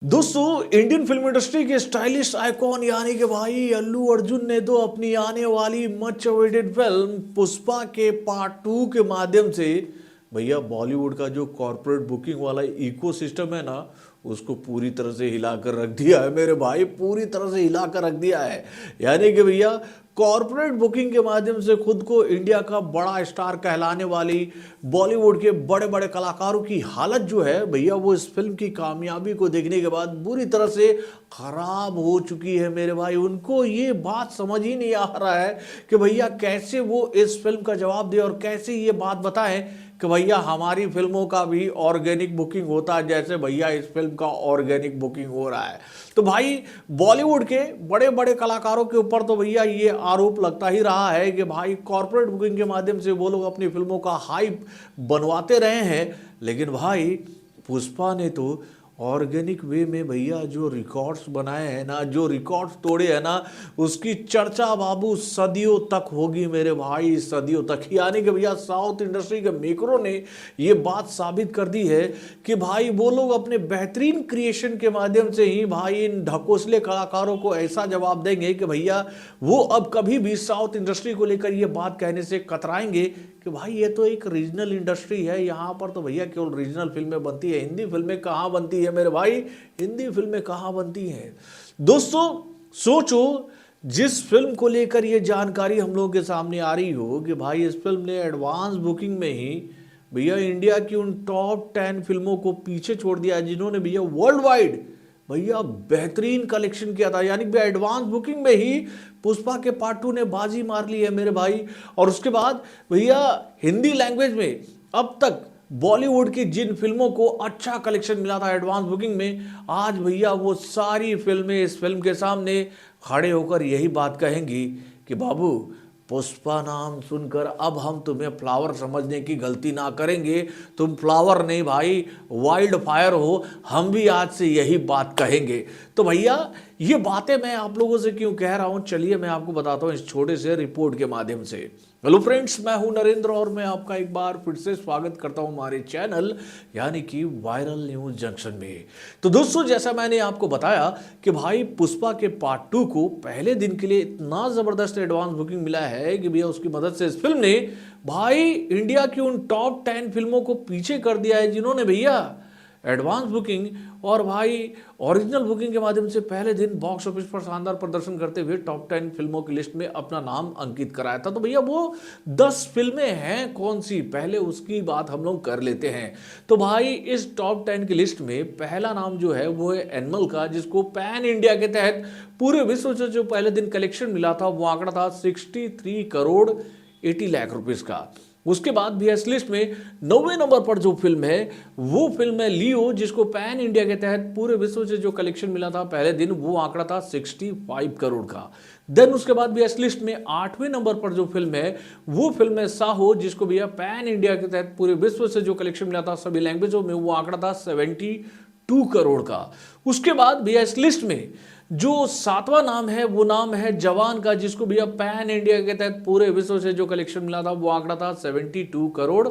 दोस्तों Indian film industry के stylish icon यानी कि भाई अल्लू अर्जुन ने तो अपनी आने वाली मच अवेटेड फिल्म पुष्पा के पार्ट 2 के माध्यम से भैया बॉलीवुड का जो कॉर्पोरेट बुकिंग वाला इकोसिस्टम है ना उसको पूरी तरह से हिलाकर रख दिया है मेरे भाई, पूरी तरह से हिलाकर रख दिया है। यानी कि भैया कॉर्पोरेट बुकिंग के माध्यम से खुद को इंडिया का बड़ा स्टार कहलाने वाली बॉलीवुड के बड़े बड़े कलाकारों की हालत जो है भैया वो इस फिल्म की कामयाबी को देखने के बाद बुरी तरह से खराब हो चुकी है मेरे भाई। उनको ये बात समझ ही नहीं आ रहा है कि भैया कैसे वो इस फिल्म का जवाब दे और कैसे ये बात बताएं कि भैया हमारी फिल्मों का भी ऑर्गेनिक बुकिंग होता है जैसे भैया इस फिल्म का ऑर्गेनिक बुकिंग हो रहा है। तो भाई बॉलीवुड के बड़े बड़े कलाकारों के ऊपर तो भैया ये आरोप लगता ही रहा है कि भाई कॉर्पोरेट बुकिंग के माध्यम से वो लोग अपनी फिल्मों का हाइप बनवाते रहे हैं, लेकिन भाई पुष्पा ने तो ऑर्गेनिक वे में भैया जो रिकॉर्ड्स बनाए हैं ना, जो रिकॉर्ड्स तोड़े हैं ना, उसकी चर्चा बाबू सदियों तक होगी मेरे भाई, सदियों तक। यानी कि भैया साउथ इंडस्ट्री के मेकरों ने ये बात साबित कर दी है कि भाई वो लोग अपने बेहतरीन क्रिएशन के माध्यम से ही भाई इन ढकोसले कलाकारों को ऐसा जवाब देंगे कि भैया वो अब कभी भी साउथ इंडस्ट्री को लेकर ये बात कहने से कतराएंगे कि भाई ये तो एक रीजनल इंडस्ट्री है, यहाँ पर तो भैया केवल रीजनल फिल्में बनती है, हिंदी फिल्में कहाँ बनती है मेरे भाई, हिंदी फिल्में कहाँ बनती हैं। दोस्तों सोचो जिस फिल्म को लेकर ये जानकारी हम लोगों के सामने आ रही हो कि भाई इस फिल्म ने एडवांस बुकिंग में ही भैया इंडिया की उन टॉप 10 फिल्मों को पीछे छोड़ दिया है जिन्होंने भैया वर्ल्ड वाइड भैया बेहतरीन कलेक्शन किया था। यानी भैया एडवांस बुकिंग में ही पुष्पा के पार्ट 2 ने बाजी मार ली है मेरे भाई। और उसके बाद भैया हिंदी लैंग्वेज में अब तक बॉलीवुड की जिन फिल्मों को अच्छा कलेक्शन मिला था एडवांस बुकिंग में, आज भैया वो सारी फिल्में इस फिल्म के सामने खड़े होकर यही बात कहेंगी कि बाबू पुष्पा नाम सुनकर अब हम तुम्हें फ्लावर समझने की गलती ना करेंगे, तुम फ्लावर नहीं भाई वाइल्ड फायर हो, हम भी आज से यही बात कहेंगे। तो भैया ये बातें मैं आप लोगों से क्यों कह रहा हूं, चलिए मैं आपको बताता हूं इस छोटे से रिपोर्ट के माध्यम से। हेलो फ्रेंड्स, मैं हूं नरेंद्र और मैं आपका एक बार फिर से स्वागत करता हूं हमारे चैनल यानी कि वायरल न्यूज जंक्शन में। तो दोस्तों जैसा मैंने आपको बताया कि भाई पुष्पा के पार्ट 2 को पहले दिन के लिए इतना जबरदस्त एडवांस बुकिंग मिला है कि भैया उसकी मदद से इस फिल्म ने भाई इंडिया की उन टॉप 10 फिल्मों को पीछे कर दिया है जिन्होंने भैया एडवांस बुकिंग और भाई ओरिजिनल बुकिंग के माध्यम से पहले दिन बॉक्स ऑफिस पर शानदार प्रदर्शन करते हुए टॉप 10 फिल्मों की लिस्ट में अपना नाम अंकित कराया था। तो भैया वो 10 फिल्में हैं कौन सी, पहले उसकी बात हम लोग कर लेते हैं। तो भाई इस टॉप 10 की लिस्ट में पहला नाम जो है वो है एनिमल का, जिसको पैन इंडिया के तहत पूरे विश्व से जो पहले दिन कलेक्शन मिला था वो आंकड़ा था 63 करोड़ 80 लाख रुपीस का। उसके बाद भी इस लिस्ट में 9वें नंबर पर जो फिल्म है वो फिल्म है लियो, जिसको पैन इंडिया के तहत पूरे विश्व से जो कलेक्शन मिला था पहले दिन वो आंकड़ा था 65 करोड़ का। देन उसके बाद भी इस लिस्ट में 8वें नंबर पर जो फिल्म है वो फिल्म है साहो, जिसको भैया पैन इंडिया के तहत पूरे विश्व से जो कलेक्शन मिला था सभी लैंग्वेजों में वो आंकड़ा था 72 करोड़ का। उसके बाद भैया इस लिस्ट में जो 7वां नाम है वो नाम है जवान का, जिसको भैया पैन इंडिया के तहत पूरे विश्व से जो कलेक्शन मिला था वो आंकड़ा था 72 करोड़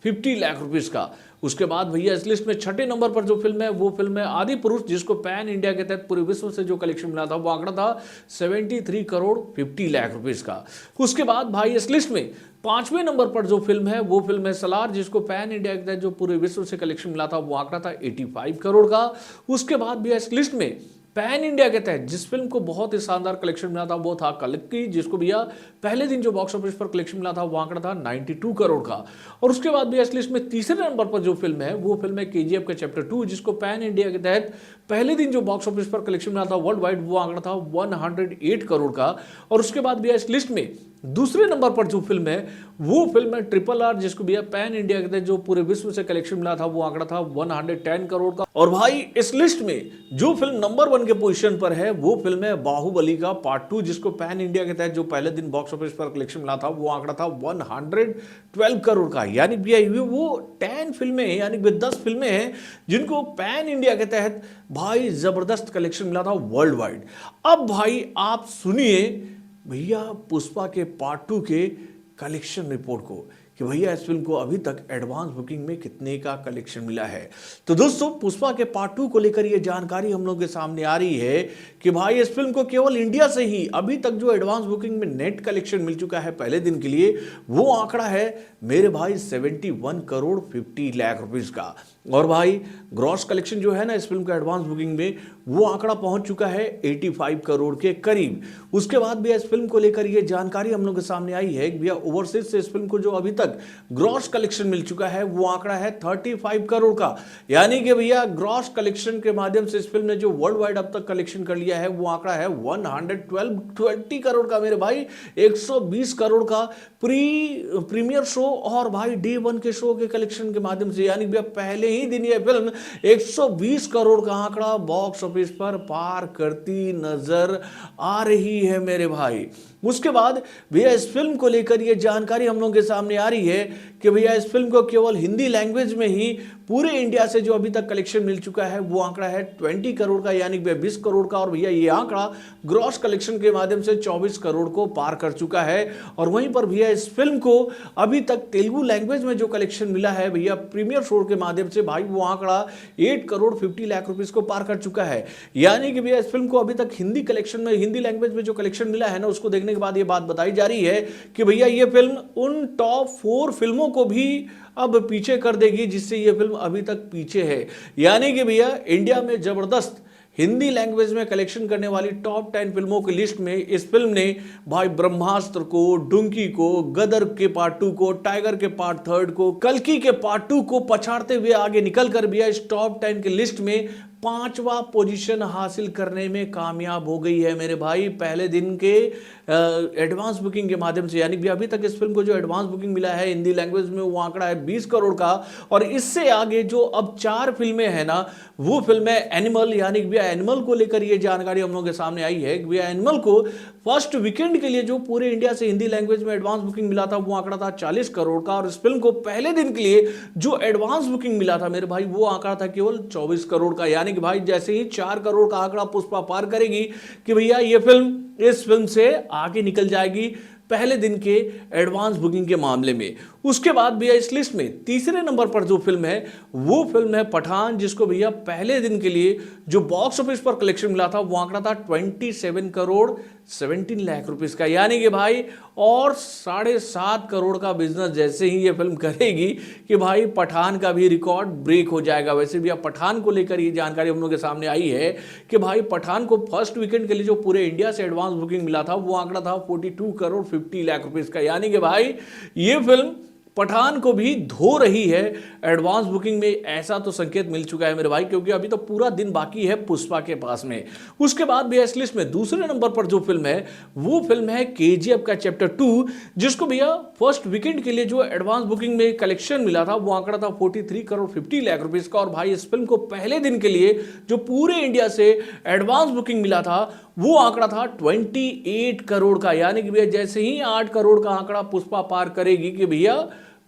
50 लाख रुपीस का। उसके बाद भैया इस लिस्ट में 6ठे नंबर पर जो फिल्म है वो फिल्म है आदि पुरुष, जिसको पैन इंडिया के तहत पूरे विश्व से जो कलेक्शन मिला था वो आंकड़ा था 73 करोड़ 50 लाख रुपीस का। उसके बाद भाई इस लिस्ट में 5वें नंबर पर जो फिल्म है वो फिल्म है सलार, जिसको पैन इंडिया के तहत जो पूरे विश्व से कलेक्शन मिला था वो आंकड़ा था 85 करोड़ का। उसके बाद भी इस लिस्ट में पैन इंडिया के तहत जिस फिल्म को बहुत ही शानदार कलेक्शन मिला था वो था कल्कि, जिसको भैया पहले दिन जो बॉक्स ऑफिस पर कलेक्शन मिला था वो आंकड़ा था 92 करोड़ का। और उसके बाद भी इस लिस्ट में तीसरे नंबर पर जो फिल्म है वो फिल्म है KGF का चैप्टर 2, जिसको पैन इंडिया के तहत पहले दिन जो बॉक्स ऑफिस पर कलेक्शन मिला था वर्ल्ड वाइड वो आंकड़ा था 108 करोड़ का। और उसके बाद भैया इस लिस्ट में दूसरे नंबर पर जो फिल्म है वो फिल्म है RRR, जिसको भैया पैन इंडिया के तहत जो पूरे विश्व से कलेक्शन मिला था वो आंकड़ा था 110 करोड़ का। और भाई इस लिस्ट में जो फिल्म नंबर 1 के पोजीशन पर है वो फिल्म है बाहुबली का पार्ट 2, जिसको पैन इंडिया के तहत जो पहले दिन बॉक्स ऑफिस पर कलेक्शन मिला था वो आंकड़ा था 112 करोड़ का। यानी भैया वो 10 फिल्में यानी 10 फिल्में हैं जिनको पैन इंडिया के तहत भाई जबरदस्त कलेक्शन मिला था वर्ल्ड वाइड। अब भाई आप सुनिए भैया पुष्पा के पार्ट 2 के कलेक्शन रिपोर्ट को कि भैया इस फिल्म को अभी तक एडवांस बुकिंग में कितने का कलेक्शन मिला है। तो दोस्तों पुष्पा के पार्ट 2 को लेकर ये जानकारी हम लोग के सामने आ रही है कि भाई इस फिल्म को केवल इंडिया से ही अभी तक जो एडवांस बुकिंग में नेट कलेक्शन मिल चुका है पहले दिन के लिए, वो आंकड़ा है मेरे भाई 71 करोड़ 50 लाख रुपीस का। और भाई ग्रॉस कलेक्शन जो है ना इस फिल्म का एडवांस बुकिंग में, वो आंकड़ा पहुंच चुका है 85 करोड़ के करीब। उसके बाद भी इस फिल्म को लेकर ये जानकारी हम लोग के सामने आई है कि भैया ओवरसीज से इस फिल्म को जो अभी तक ग्रॉस कलेक्शन मिल चुका है वो आंकड़ा है 35 करोड़ का। यानी कि भैया ग्रॉस कलेक्शन के माध्यम से इस फिल्म ने जो वर्ल्ड वाइड अब तक कलेक्शन कर लिया है वो आंकड़ा है 120 करोड़ का मेरे भाई। 120 करोड़ का प्रीमियर शो और भाई डे 1 के शो के कलेक्शन के माध्यम से, यानी भैया पहले ही दिन ये फिल्म 120 करोड़ का आंकड़ा बॉक्स ऑफिस पर पार करती नजर आ रही है मेरे भाई। उसके बाद भैया इस फिल्म को लेकर ये जानकारी हम लोगों के सामने आ रही है कि भैया इस फिल्म को केवल हिंदी लैंग्वेज में ही पूरे इंडिया से जो अभी तक कलेक्शन मिल चुका है वो आंकड़ा है 20 करोड़ का, यानी भैया 20 करोड़ का। और भैया ये आंकड़ा ग्रॉस कलेक्शन के माध्यम से 24 करोड़ को पार कर चुका है। और वहीं पर भैया इस फिल्म को अभी तक तेलुगु लैंग्वेज में जो कलेक्शन मिला है भैया प्रीमियर शो के माध्यम से, भाई वो आंकड़ा 8 करोड़ 50 लाख रुपीस को पार कर चुका है। यानी कि भैया इस फिल्म को अभी तक हिंदी कलेक्शन में, हिंदी लैंग्वेज में जो कलेक्शन मिला है ना, उसको देखने के बाद ये बात बताई जा रही है कि भैया ये फिल्म उन टॉप 4 फिल्मों को भी अब पीछे कर देगी जिससे ये फिल्म अभी तक पीछे है। यानी कि भैया इंडिया में जबरदस्त हिंदी लैंग्वेज में कलेक्शन करने वाली टॉप 10 फिल्मों की लिस्ट में इस फिल्म ने भाई ब्रह्मास्त्र को, डुंकी को, गदर के पार्ट 2 को, टाइगर के पार्ट 3 को, कल्कि के पार्ट 2 को पछाड़ते हुए आगे निकल कर भैया इस टॉप 10 की लिस्ट में 5वां पोजीशन हासिल करने में कामयाब हो गई है मेरे भाई पहले दिन के एडवांस बुकिंग के माध्यम से। यानी भी अभी तक इस फिल्म को जो एडवांस बुकिंग मिला है हिंदी लैंग्वेज में वो आंकड़ा है 20 करोड़ का। और इससे आगे जो अब 4 फिल्में हैं ना, वो फिल्म है एनिमल। यानी कि भैया एनिमल को लेकर ये जानकारी हम लोगों के सामने आई है कि भैया एनिमल को फर्स्ट वीकेंड के लिए जो पूरे इंडिया से हिंदी लैंग्वेज में एडवांस बुकिंग मिला था वो आंकड़ा था 40 करोड़ का। और इस फिल्म को पहले दिन के लिए जो एडवांस बुकिंग मिला था मेरे भाई वो आंकड़ा था केवल 24 करोड़ का। यानी कि भाई जैसे ही 4 करोड़ का आंकड़ा पुष्पा पार करेगी कि भैया ये फिल्म इस फिल्म से आगे निकल जाएगी पहले दिन के एडवांस बुकिंग के मामले में। उसके बाद भैया इस लिस्ट में तीसरे नंबर पर जो फिल्म है वो फिल्म है पठान, जिसको भैया पहले दिन के लिए जो बॉक्स ऑफिस पर कलेक्शन मिला था वो आंकड़ा था 27 करोड़ 17 लाख रुपीस का। यानी कि भाई और 7.5 करोड़ का बिजनेस जैसे ही ये फिल्म करेगी कि भाई पठान का भी रिकॉर्ड ब्रेक हो जाएगा। वैसे भी पठान को लेकर ये जानकारी हम लोग के सामने आई है कि भाई पठान को फर्स्ट वीकेंड के लिए जो पूरे इंडिया से एडवांस बुकिंग मिला था वो आंकड़ा था 42 करोड़ 50 लाख रुपीस का। यानी कि भाई ये फिल्म पठान को भी धो रही है एडवांस बुकिंग में, ऐसा तो संकेत मिल चुका है मेरे भाई, क्योंकि अभी तो पूरा दिन बाकी है पुष्पा के पास में। उसके बाद भी इस लिस्ट में दूसरे नंबर पर जो फिल्म है वो फिल्म है केजीएफ का चैप्टर 2, जिसको भैया फर्स्ट वीकेंड के लिए जो एडवांस बुकिंग में कलेक्शन मिला था वो आंकड़ा था 43 करोड़ 50 लाख रुपीस का। और भाई इस फिल्म को पहले दिन के लिए जो पूरे इंडिया से एडवांस बुकिंग मिला था वो आंकड़ा था 28 करोड़ का। यानी कि भैया जैसे ही 8 करोड़ का आंकड़ा पुष्पा पार करेगी कि भैया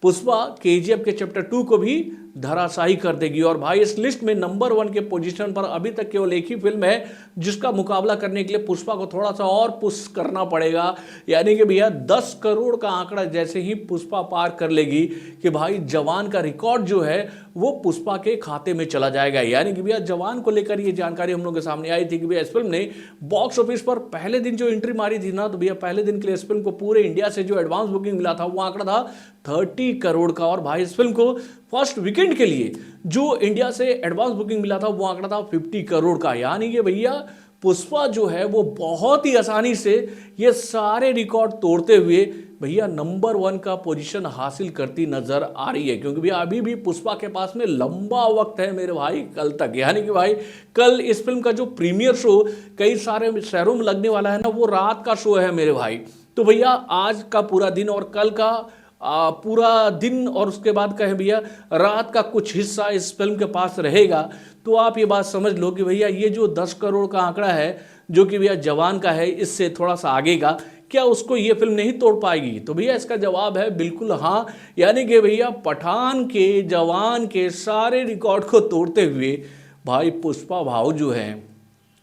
पुष्पा केजीएफ के चैप्टर 2 को भी धराशाही कर देगी। और भाई इस लिस्ट में नंबर 1 के पोजीशन पर अभी तक केवल एक ही फिल्म है जिसका मुकाबला करने के लिए पुष्पा को थोड़ा सा और पुश करना पड़ेगा। यानी कि भैया 10 करोड़ का आंकड़ा जैसे ही पुष्पा पार कर लेगी कि भाई जवान का रिकॉर्ड जो है वो पुष्पा के खाते में चला जाएगा। यानी कि भैया जवान को लेकर ये जानकारी हम लोग के सामने आई थी कि भैया इस फिल्म ने बॉक्स ऑफिस पर पहले दिन जो एंट्री मारी थी ना, तो भैया पहले दिन के लिए इस फिल्म को पूरे इंडिया से जो एडवांस बुकिंग मिला था वो आंकड़ा था 30 करोड़ का। और भाई इस फिल्म को फर्स्ट वीकेंड के लिए जो इंडिया से एडवांस बुकिंग मिला था वो आंकड़ा था 50 करोड़ का। यानी कि भैया पुष्पा जो है वो बहुत ही आसानी से ये सारे रिकॉर्ड तोड़ते हुए भैया नंबर 1 का पोजीशन हासिल करती नजर आ रही है, क्योंकि भैया अभी भी पुष्पा के पास में लंबा वक्त है मेरे भाई कल तक। यानी कि भाई कल इस फिल्म का जो प्रीमियर शो कई सारे शहरों में लगने वाला है ना, वो रात का शो है मेरे भाई। तो भैया आज का पूरा दिन और कल का पूरा दिन और उसके बाद कहें भैया रात का कुछ हिस्सा इस फिल्म के पास रहेगा। तो आप ये बात समझ लो कि भैया ये जो 10 करोड़ का आंकड़ा है जो कि भैया जवान का है, इससे थोड़ा सा आगे का, क्या उसको ये फिल्म नहीं तोड़ पाएगी? तो भैया इसका जवाब है बिल्कुल हाँ। यानी कि भैया पठान के, जवान के सारे रिकॉर्ड को तोड़ते हुए भाई पुष्पा भाव जो है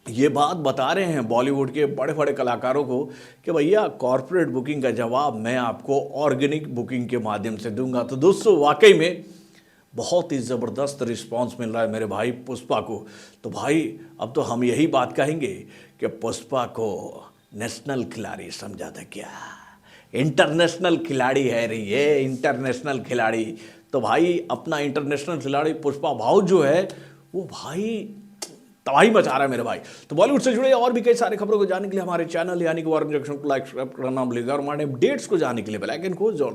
ये बात बता रहे हैं बॉलीवुड के बड़े बड़े कलाकारों को कि भैया कॉर्पोरेट बुकिंग का जवाब मैं आपको ऑर्गेनिक बुकिंग के माध्यम से दूंगा। तो दोस्तों वाकई में बहुत ही ज़बरदस्त रिस्पांस मिल रहा है मेरे भाई पुष्पा को। तो भाई अब तो हम यही बात कहेंगे कि पुष्पा को नेशनल खिलाड़ी समझा था क्या, इंटरनेशनल खिलाड़ी है रे ये, इंटरनेशनल खिलाड़ी। तो भाई अपना इंटरनेशनल खिलाड़ी पुष्पा भाऊ जो है वो भाई तबाही मचा रहा है मेरे भाई। तो बॉलीवुड से जुड़े और भी कई सारे खबरों को जानने के लिए हमारे चैनल यानी कि वार्म जंक्शन को लाइक सब्सक्राइब करना भूलिएगा और हमारे अपडेट्स को जानने के लिए बेल आइकन को जोर